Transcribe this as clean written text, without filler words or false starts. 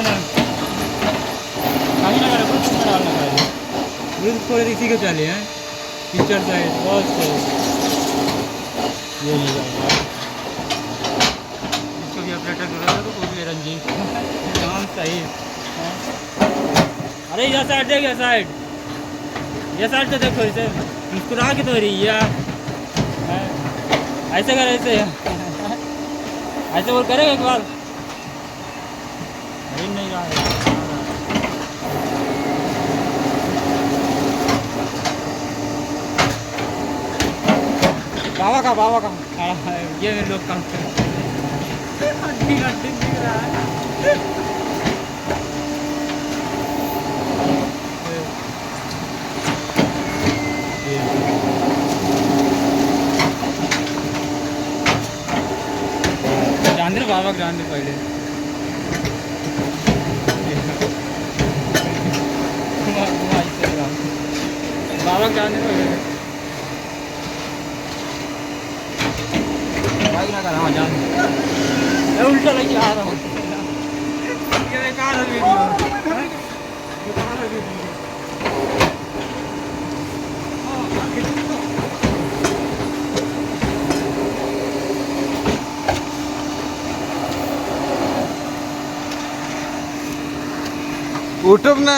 ना कहीं ना करे कुछ में डालना चाहिए। इसको इसी को चले हैं पिक्चर साइड बहुत सही। ये नहीं जाएगा इसको भी ऑपरेटर करो तो कोई भी रंजीत नाम सही। अरे यह साइड देख, ये साइड तो देखो इसे मुस्कुरा के तो रही है ऐसे कर ऐसे ऐसे बोल करेगा एक बार नहीं रहा है। बाबा का ये मेरे लोग काम कर दिख रहा है। जानते बाबा जानते पहले बाबा जानते पहले ना कर हाँ जान उल्टा लेके आ रहा हूँ ये बेकार है वीडियो यूट्यूब ना